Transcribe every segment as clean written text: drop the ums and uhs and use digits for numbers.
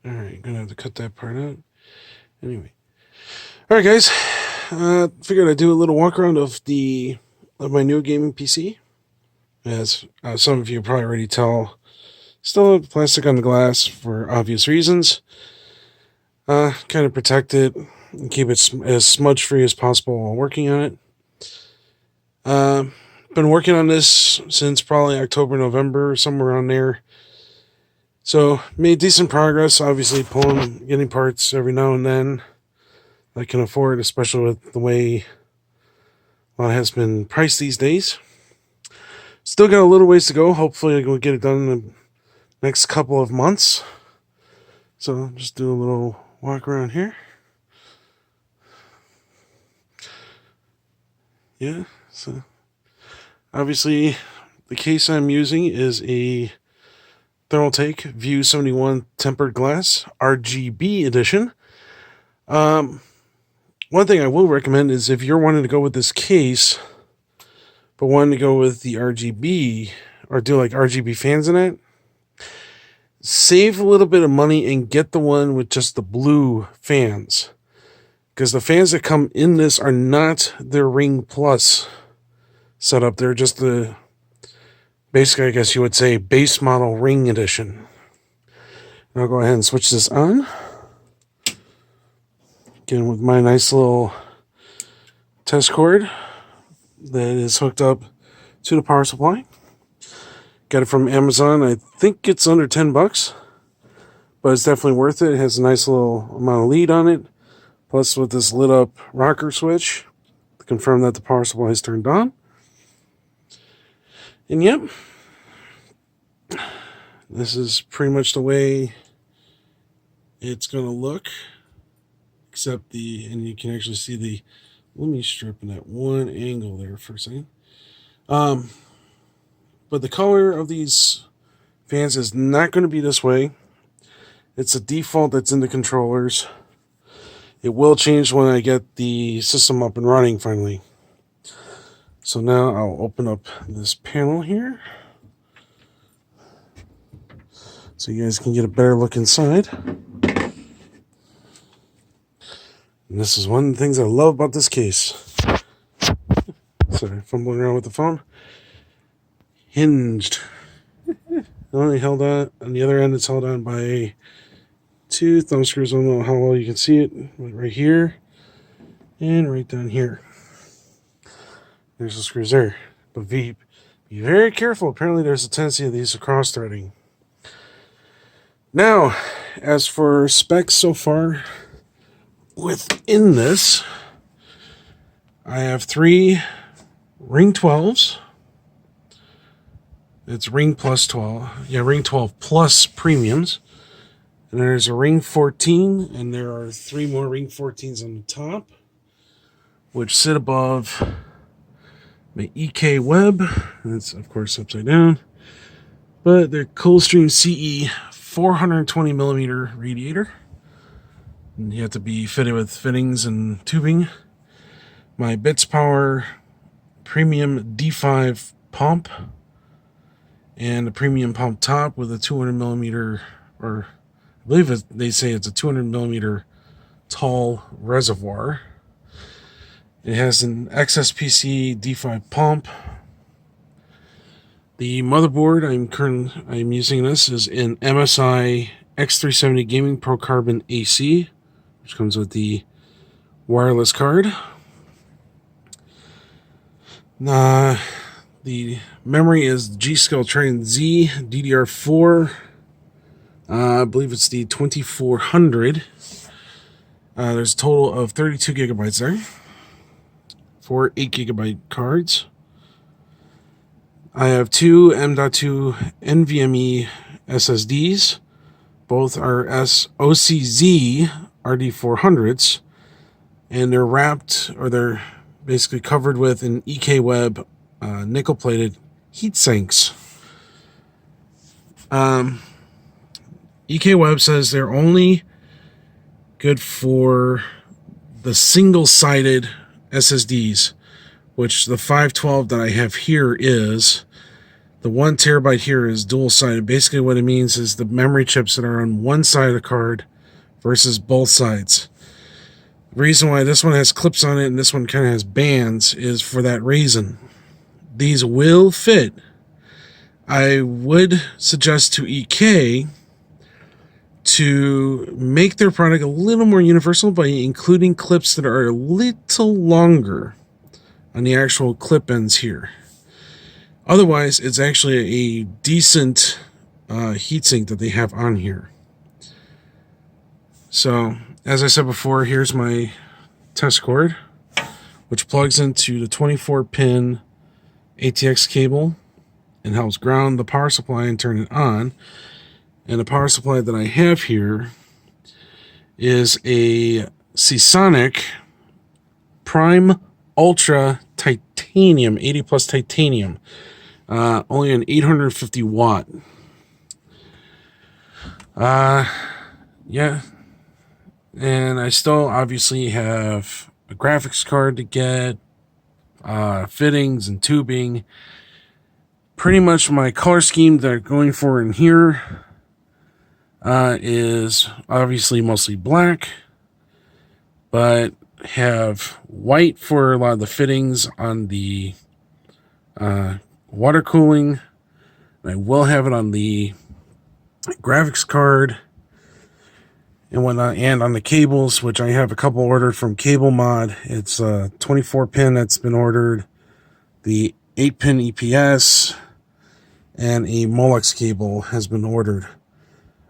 Alright, gonna have to cut that part out. Anyway. Alright, guys. Figured I'd do a little walk around of my new gaming PC. As some of you probably already tell, still have plastic on the glass for obvious reasons. Kind of protect it and keep it as smudge free as possible while working on it. Been working on this since probably October, November, somewhere around there. So made decent progress. Obviously, getting parts every now and then I can afford, especially with the way a lot has been priced these days. Still got a little ways to go. Hopefully, we'll get it done in the next couple of months. So just do a little walk around here. Yeah, so obviously the case I'm using is a Thermaltake View 71 tempered glass RGB edition. One thing I will recommend is if you're wanting to go with this case, but wanting to go with the RGB or do like RGB fans in it, save a little bit of money and get the one with just the blue fans. Because the fans that come in this are not the Ring Plus setup. They're just the, basically, I guess you would say, base model Ring edition. And I'll go ahead and switch this on. Again, with my nice little test cord that is hooked up to the power supply. Got it from Amazon. I think it's under $10, but it's definitely worth it. It has a nice little amount of lead on it. Plus, with this lit up rocker switch to confirm that the power supply is turned on. And yep, this is pretty much the way it's going to look. Except and you can actually see the, let me strip in that one angle there for a second. But the color of these fans is not going to be this way. It's a default that's in the controllers. It will change when I get the system up and running finally. So now I'll open up this panel here so you guys can get a better look inside. And this is one of the things I love about this case. Sorry, fumbling around with the phone. Hinged. Only held on the other end, it's held on by two thumb screws. I don't know how well you can see it. Right here and right down here. There's the screws there. But be very careful. Apparently there's a tendency of these cross-threading. Now, as for specs so far, within this, I have 3 Ring 12s. It's Ring Plus 12. Yeah, Ring 12 Plus premiums. And there's a Ring 14, and there are 3 more Ring 14s on the top, which sit above my EK Web. That's, of course, upside down. But they're Coldstream CE 420 millimeter radiator. And you have to be fitted with fittings and tubing. My Bits Power Premium D5 pump. And a premium pump top with a 200 millimeter, or I believe they say it's a 200 millimeter tall reservoir. It has an XSPC D5 pump. The motherboard I'm using this is an MSI X370 Gaming Pro Carbon AC, which comes with the wireless card. The memory is G-Skill Trident Z DDR4. I believe it's the 2400. There's a total of 32 gigabytes there. 4 8GB cards. I have 2 M.2 NVMe SSDs. Both are OCZ RD400s. And they're wrapped, or they're basically covered with an EK Web nickel-plated heat sinks. EK Web says they're only good for the single-sided SSDs, which the 512 that I have here is. The 1 terabyte here is dual-sided. Basically what it means is the memory chips that are on one side of the card versus both sides. The reason why this one has clips on it and this one kind of has bands is for that reason. These will fit. I would suggest to EK to make their product a little more universal by including clips that are a little longer on the actual clip ends here. Otherwise, it's actually a decent heatsink that they have on here. So, as I said before, here's my test cord, which plugs into the 24-pin ATX cable and helps ground the power supply and turn it on. And the power supply that I have here is a Seasonic Prime Ultra Titanium, 80 plus titanium, only an 850 watt. Yeah, and I still obviously have a graphics card to get, fittings and tubing. Pretty much my color scheme that I'm going for in here is obviously mostly black, but have white for a lot of the fittings on the water cooling. I will have it on the graphics card and whatnot, and on the cables, which I have a couple ordered from Cable Mod. It's a 24-pin that's been ordered, the 8-pin EPS, and a Molex cable has been ordered.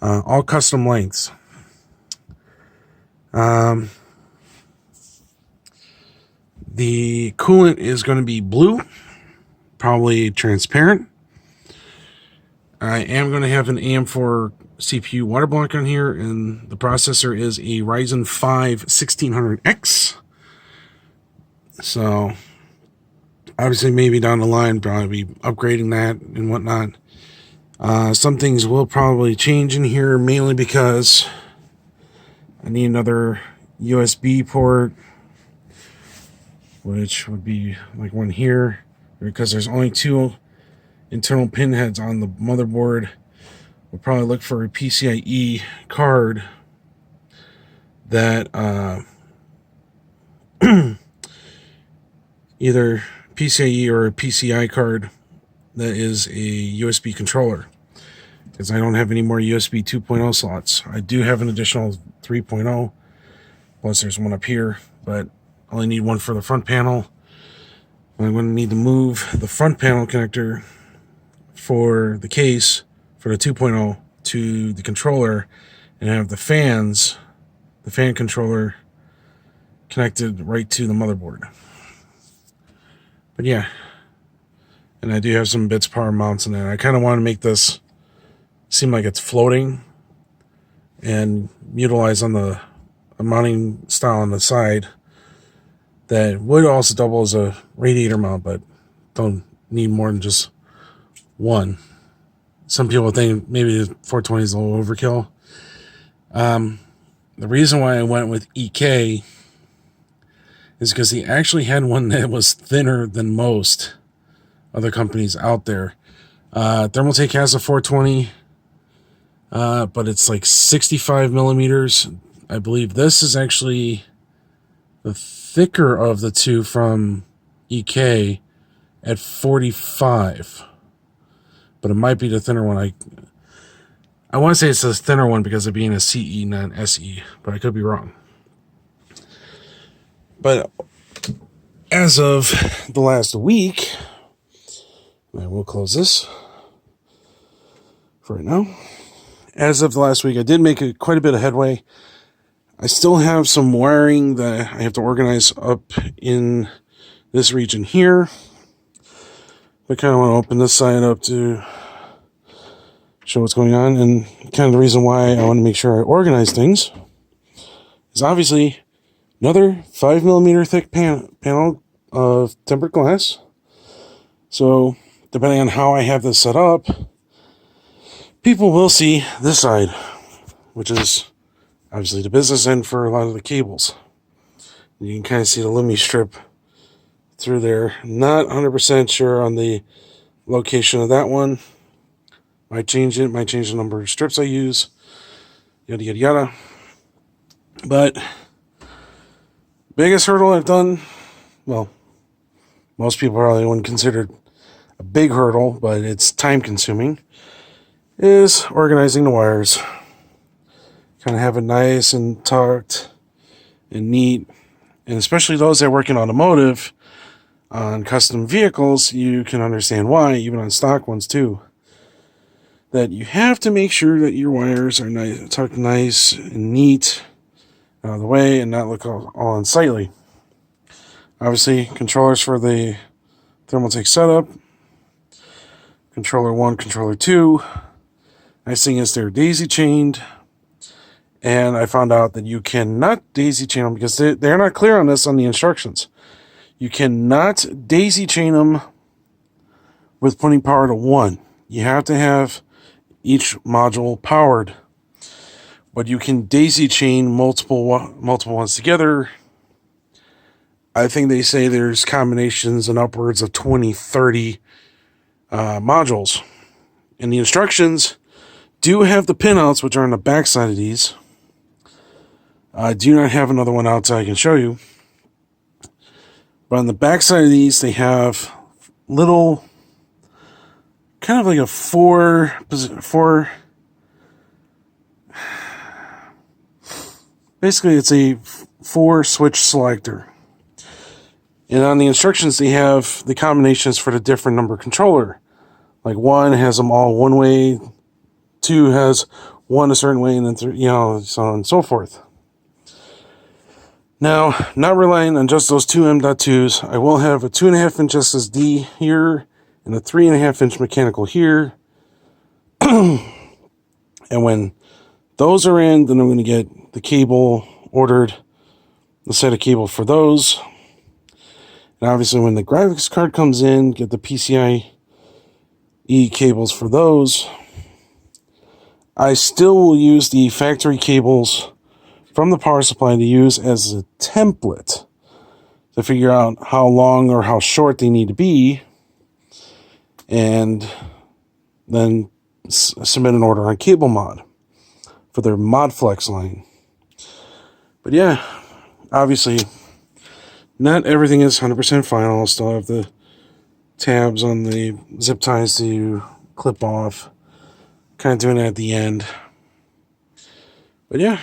All custom lengths. The coolant is going to be blue, probably transparent. I am going to have an AM4 CPU water block on here, and the processor is a Ryzen 5 1600X. So, obviously, maybe down the line, probably be upgrading that and whatnot. Some things will probably change in here, mainly because I need another USB port, which would be like one here, because there's only 2 internal pin heads on the motherboard. We'll probably look for a PCIe card that either PCIe or a PCI card that is a USB controller, because I don't have any more USB 2.0 slots. I do have an additional 3.0, plus there's one up here, but I only need one for the front panel. I'm going to need to move the front panel connector for the case for the 2.0 to the controller, and have the fan controller connected right to the motherboard. But yeah, and I do have some bits power mounts in there. I kind of want to make this seem like it's floating and utilize on the mounting style on the side that would also double as a radiator mount, but don't need more than just one. Some people think maybe the 420 is a little overkill. The reason why I went with EK is because he actually had one that was thinner than most other companies out there. Thermaltake has a 420, but it's like 65 millimeters. I believe this is actually the thicker of the two from EK at 45. But it might be the thinner one. I want to say it's the thinner one because of being a CE, not an SE, but I could be wrong. But as of the last week, I will close this for right now. As of the last week, I did make quite a bit of headway. I still have some wiring that I have to organize up in this region here. I kind of want to open this side up to show what's going on, and kind of the reason why I want to make sure I organize things is obviously another 5mm thick panel of tempered glass. So depending on how I have this set up, people will see this side, which is obviously the business end for a lot of the cables. You can kind of see the Lumi strip through there. Not 100% sure on the location of that one. Might change it, might change the number of strips I use, yada yada yada. But biggest hurdle I've done, well, most people probably wouldn't consider it a big hurdle, but it's time consuming, is organizing the wires. Kind of have it nice and tucked and neat. And especially those that work in automotive, on custom vehicles, you can understand why, even on stock ones too, that you have to make sure that your wires are nice, tucked nice and neat out of the way and not look all unsightly. Obviously, controllers for the Thermaltake setup, controller 1, controller 2. Nice thing is they're daisy chained, and I found out that you cannot daisy chain them because they're not clear on this on the instructions. You cannot daisy chain them with putting power to 1. You have to have each module powered, but you can daisy chain multiple ones together. I think they say there's combinations and upwards of 20, 30 modules. And the instructions do have the pinouts, which are on the back side of these. I do not have another one outside I can show you. But on the back side of these, they have little, kind of like a four, basically it's a 4 switch selector. And on the instructions, they have the combinations for the different number controller. Like 1 has them all one way, 2 has 1 a certain way, and then 3, so on and so forth. Now, not relying on just those two M.2s, I will have a 2.5-inch SSD here and a 3.5-inch mechanical here. And when those are in, then I'm going to get the cable ordered, the set of cable for those. And obviously when the graphics card comes in, get the PCIe cables for those. I still will use the factory cables from the power supply to use as a template to figure out how long or how short they need to be, and then submit an order on Cable Mod for their ModFlex line. But yeah, obviously not everything is 100% final. I'll still have the tabs on the zip ties to clip off. Kind of doing it at the end. But yeah,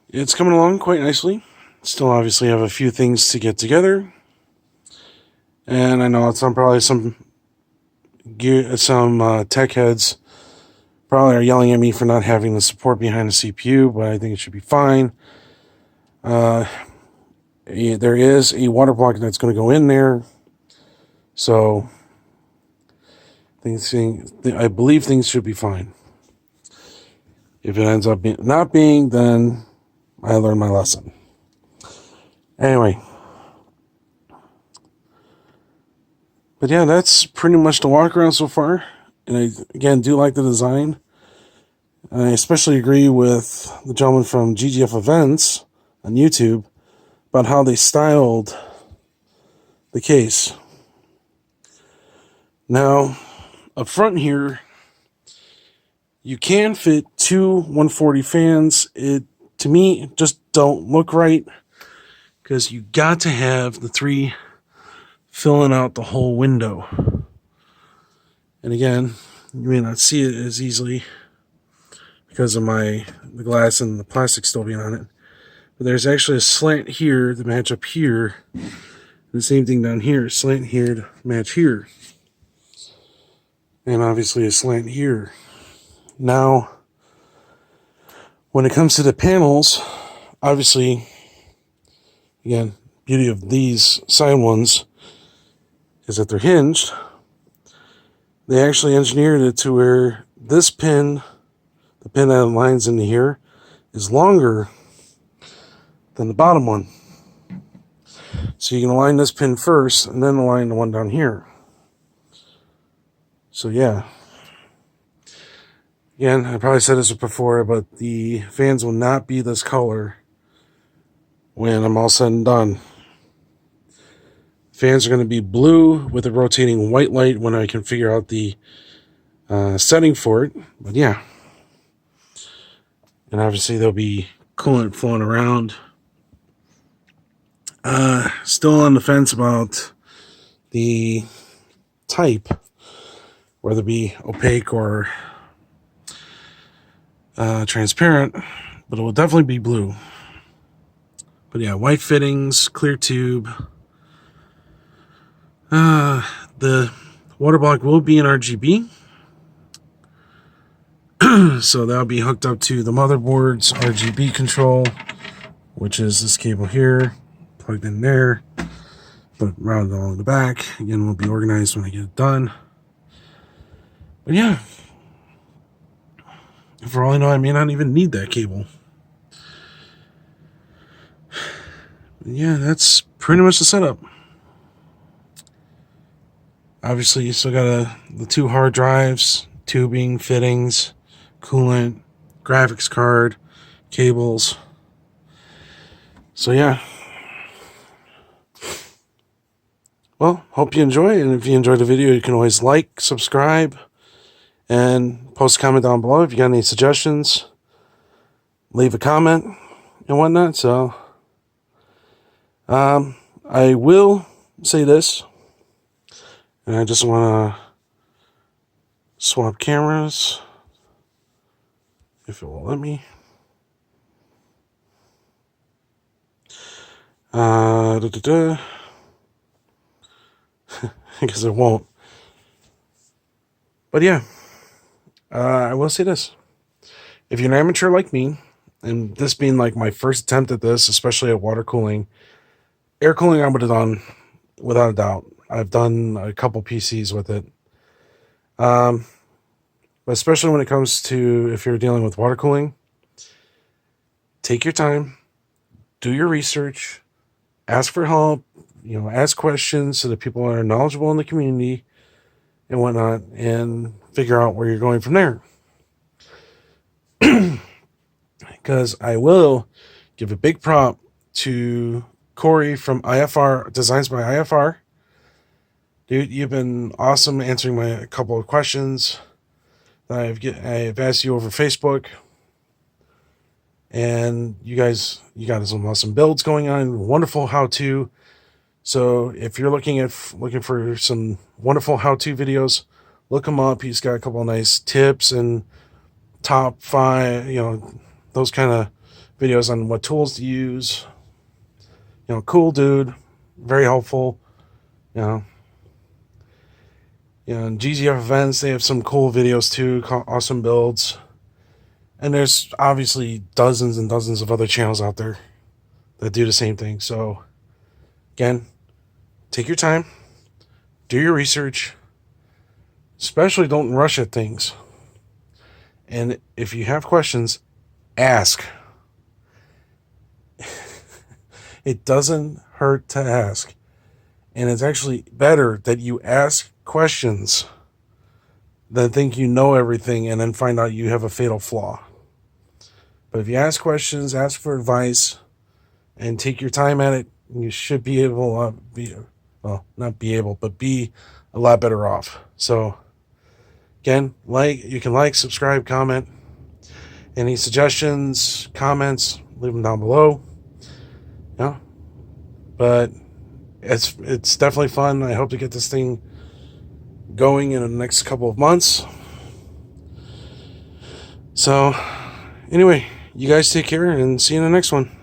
it's coming along quite nicely. Still obviously have a few things to get together. And I know it's probably some tech heads probably are yelling at me for not having the support behind the CPU, but I think it should be fine. There is a water block that's going to go in there. So I believe things should be fine. If it ends up not being, then I learned my lesson. Anyway. But yeah, that's pretty much the walk around so far. And I, again, do like the design. I especially agree with the gentleman from GGF Events on YouTube about how they styled the case. Now, up front here, you can fit 2 140 fans. To me, it just don't look right, because you got to have the 3 filling out the whole window. And again, you may not see it as easily because of the glass and the plastic still being on it. But there's actually a slant here to match up here. And the same thing down here, slant here to match here. And obviously a slant here. Now, when it comes to the panels, obviously, again, beauty of these side ones is that they're hinged. They actually engineered it to where this pin, the pin that lines into here, is longer than the bottom one. So you can align this pin first and then align the one down here. So yeah. Again, I probably said this before, but the fans will not be this color when I'm all said and done. Fans are going to be blue with a rotating white light when I can figure out the setting for it. But yeah. And obviously there'll be coolant flowing around. Still on the fence about the type, whether it be opaque or transparent, but it will definitely be blue. But yeah, white fittings, clear tube. The water block will be in RGB. So that'll be hooked up to the motherboard's RGB control, which is this cable here, plugged in there, but routed along the back. Again, will be organized when I get it done. But yeah, for all I know, I may not even need that cable. But yeah, that's pretty much the setup. Obviously, you still got the 2 hard drives, tubing, fittings, coolant, graphics card, cables. So yeah. Well, hope you enjoy, and if you enjoyed the video, you can always like, subscribe, and post a comment down below if you got any suggestions. Leave a comment and whatnot. So I will say this, and I just want to swap cameras if it will let me. Because it won't. But yeah, I will say this. If you're an amateur like me, and this being like my first attempt at this, especially at water cooling, air cooling I would have done without a doubt. I've done a couple PCs with it. But especially when it comes to if you're dealing with water cooling, take your time, do your research, ask for help, ask questions so that people are knowledgeable in the community and whatnot, and figure out where you're going from there. Because I will give a big prop to Corey from IFR, Designs by IFR. Dude, you've been awesome answering a couple of questions that I've asked you over Facebook. And you got some awesome builds going on, wonderful how-to. So if you're looking for some wonderful how-to videos, look him up. He's got a couple of nice tips and top 5, those kind of videos on what tools to use. Cool dude, very helpful. And GZF events, they have some cool videos too, awesome builds. And there's obviously dozens and dozens of other channels out there that do the same thing. So again, take your time, do your research, especially don't rush at things. And if you have questions, ask. It doesn't hurt to ask. And it's actually better that you ask questions than think you know everything and then find out you have a fatal flaw. But if you ask questions, ask for advice, and take your time at it, you should be able to be a lot better off. So again, you can subscribe, comment. Any suggestions, comments, leave them down below. But it's definitely fun. I hope to get this thing going in the next couple of months. So anyway, you guys take care and see you in the next one.